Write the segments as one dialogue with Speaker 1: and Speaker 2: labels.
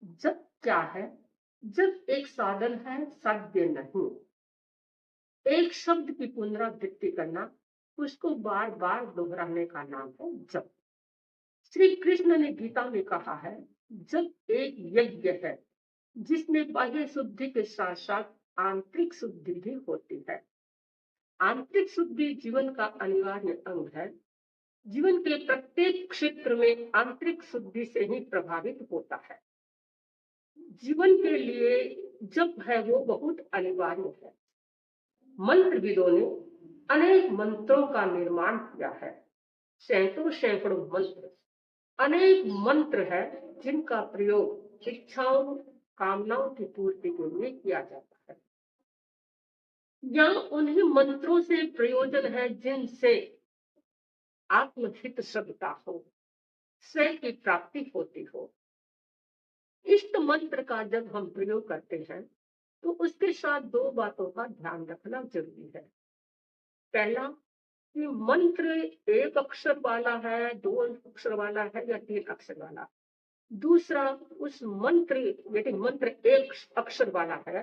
Speaker 1: जप क्या है? जप एक साधन है, साध्य नहीं। एक शब्द की पुनरावृत्ति करना, उसको बार बार दोहराने का नाम है जप। श्री कृष्ण ने गीता में कहा है, जप एक यज्ञ है जिसमें बाह्य शुद्धि के साथ साथ आंतरिक शुद्धि भी होती है। आंतरिक शुद्धि जीवन का अनिवार्य अंग है। जीवन के प्रत्येक क्षेत्र में आंतरिक शुद्धि से ही प्रभावित होता है। जीवन के लिए जप है वो बहुत अनिवार्य है। मंत्रविदों ने अनेक मंत्रों का निर्माण किया है। सैकड़ों सैकड़ों मंत्र, अनेक मंत्र है जिनका प्रयोग इच्छाओं, कामनाओं की पूर्ति के लिए किया जाता है। या उन्हीं मंत्रों से प्रयोजन है जिनसे आत्महित सभ्यता हो, स्वयं की प्राप्ति होती हो। इष्ट मंत्र का जब हम प्रयोग करते हैं तो उसके साथ दो बातों का ध्यान रखना जरूरी है। पहला, कि मंत्र एक अक्षर वाला है, दो अक्षर वाला है या तीन अक्षर वाला। दूसरा, उस मंत्र यदि मंत्र एक अक्षर वाला है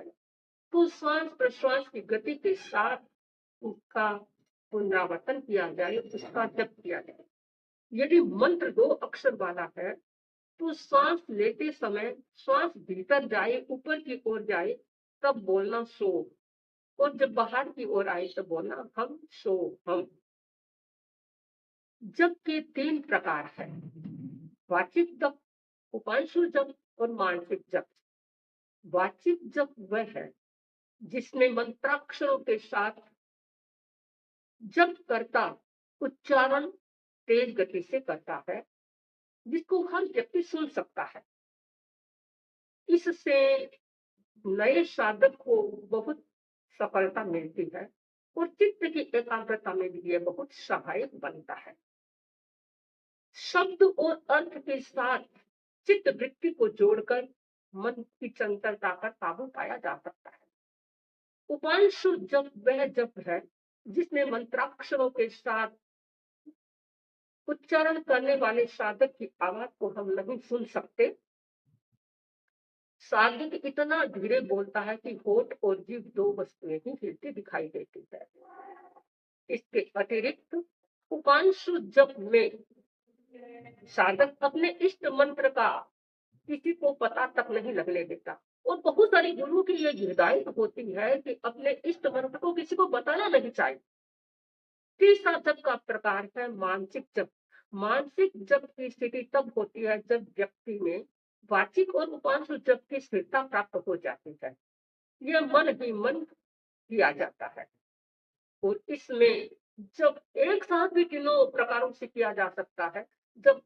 Speaker 1: तो श्वास प्रश्वास की गति के साथ उसका पुनरावर्तन किया जाए, उसका जप किया जाए। यदि मंत्र दो अक्षर वाला है तो श्वास लेते समय श्वास भीतर जाए, ऊपर की ओर जाए, तब बोलना सो, और जब बाहर की ओर आए तो बोलना हम सो हम। जप के तीन प्रकार हैं, वाचिक जप, उपांशु जप और मानसिक जप। वाचिक जप वह है जिसमें मंत्राक्षरों के साथ जप करता उच्चारण तेज गति से करता है, जिसको हर व्यक्ति सुन सकता है। इससे नए साधक को बहुत सफलता मिलती है और चित्त की एकाग्रता में भी यह बहुत सहायक बनता है। शब्द और अर्थ के साथ चित्त वृत्ति को जोड़कर मन की चंचलता पर काबू पाया जा सकता है। उपांशु जप वह जप है जिसमें मंत्राक्षरों के साथ उच्चारण करने वाले साधक की आवाज को हम नहीं सुन सकते। साधक इतना धीरे बोलता है कि होठ और जीभ दो वस्तुएं ही हिलती दिखाई देती है। इसके अतिरिक्त उपांशु जप में साधक अपने इष्ट मंत्र का किसी को पता तक नहीं लगने देता, और बहुत सारी गुरुओं की ये हिदायत होती है कि अपने इष्ट मंत्र को किसी को बताना नहीं चाहिए। तीसरा जप का प्रकार है मानसिक जप। मानसिक जप की स्थिति तब होती है जब व्यक्ति में वाचिक और उपांशु जप की स्थिरता प्राप्त हो जाती है। यह मन ही मन किया जाता है, और इसमें जब एक साथ भी तीनों प्रकारों से किया जा सकता है। जब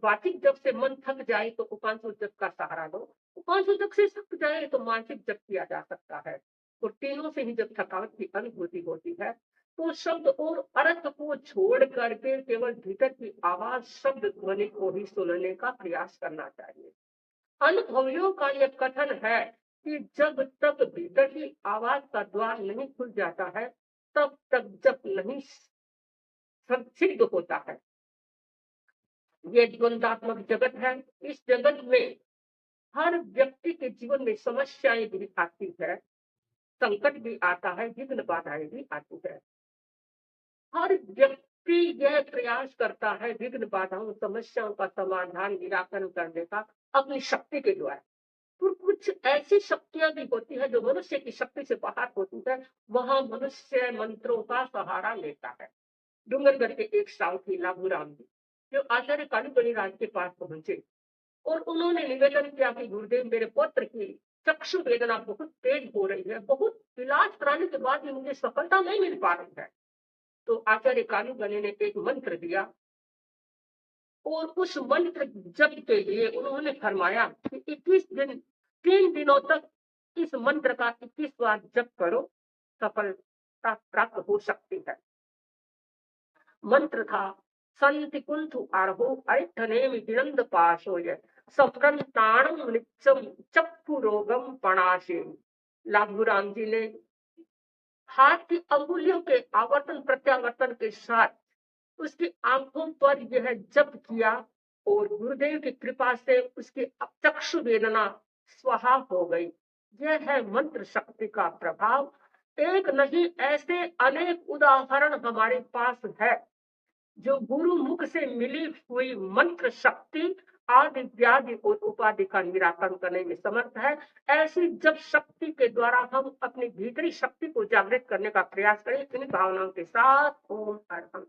Speaker 1: वाचिक जप से मन थक जाए तो उपांशु जप का सहारा लो, उपांशु जप से थक जाए तो मानसिक जप किया जा सकता है। और तीनों से ही जब थकावट की अनुभूति होती है तो शब्द और अर्थ को छोड़ करके केवल भीतर की आवाज, शब्द ध्वनि को ही सुनने का प्रयास करना चाहिए। अनुभवियों का यह कथन है कि जब तक भीतर की आवाज का द्वार नहीं खुल जाता है तब तक जप नहीं सिद्ध होता है। ये द्वंदात्मक जगत है। इस जगत में हर व्यक्ति के जीवन में समस्याएं भी आती है, संकट भी आता है, विघ्न बाधाएं भी आती है। हर व्यक्ति यह प्रयास करता है विघ्न बाधाओं, समस्याओं का समाधान, निराकरण करने का अपनी शक्ति के द्वारा। तो कुछ ऐसी शक्तियां भी होती है जो मनुष्य की शक्ति से बाहर होती है, वहां मनुष्य मंत्रों का सहारा लेता है। डूंगरगढ़ के एक साउथी लाभूराम जी, जो आचार्य कालूपनी राज के पास पहुंचे और उन्होंने निवेदन किया कि गुरुदेव, मेरे पुत्र की चक्षु वेदना बहुत तेज हो रही है, बहुत इलाज कराने के बाद भी मुझे सफलता नहीं मिल पा रही है। तो आचार्य कालूगनी ने एक मंत्र दिया, और उस मंत्र जप के लिए उन्होंने फरमाया कि 21 दिन, 3 दिनों तक इस मंत्र का 21 बार जप करो, सफलता प्राप्त हो सकती है। मंत्र था, संति कुंथु आरहो अरिठनेमि विनंद पाशोय संप्रंताणम नित्यम चक्षु रोगम पणाशे। लाभूराम जी ने हाथ की अंगुलियों के आवर्तन प्रत्यावर्तन के साथ उसकी आंखों पर यह जप किया, और गुरुदेव की कृपा से उसकी चक्षु वेदना स्वाहा हो गई। यह है मंत्र शक्ति का प्रभाव। एक नहीं, ऐसे अनेक उदाहरण हमारे पास है जो गुरु मुख से मिली हुई मंत्र शक्ति आदि व्याधि और उपाधि का निराकरण करने में समर्थ है। ऐसी जब शक्ति के द्वारा हम अपनी भीतरी शक्ति को जागृत करने का प्रयास करें, इन भावनाओं के साथ ओम अर्हम।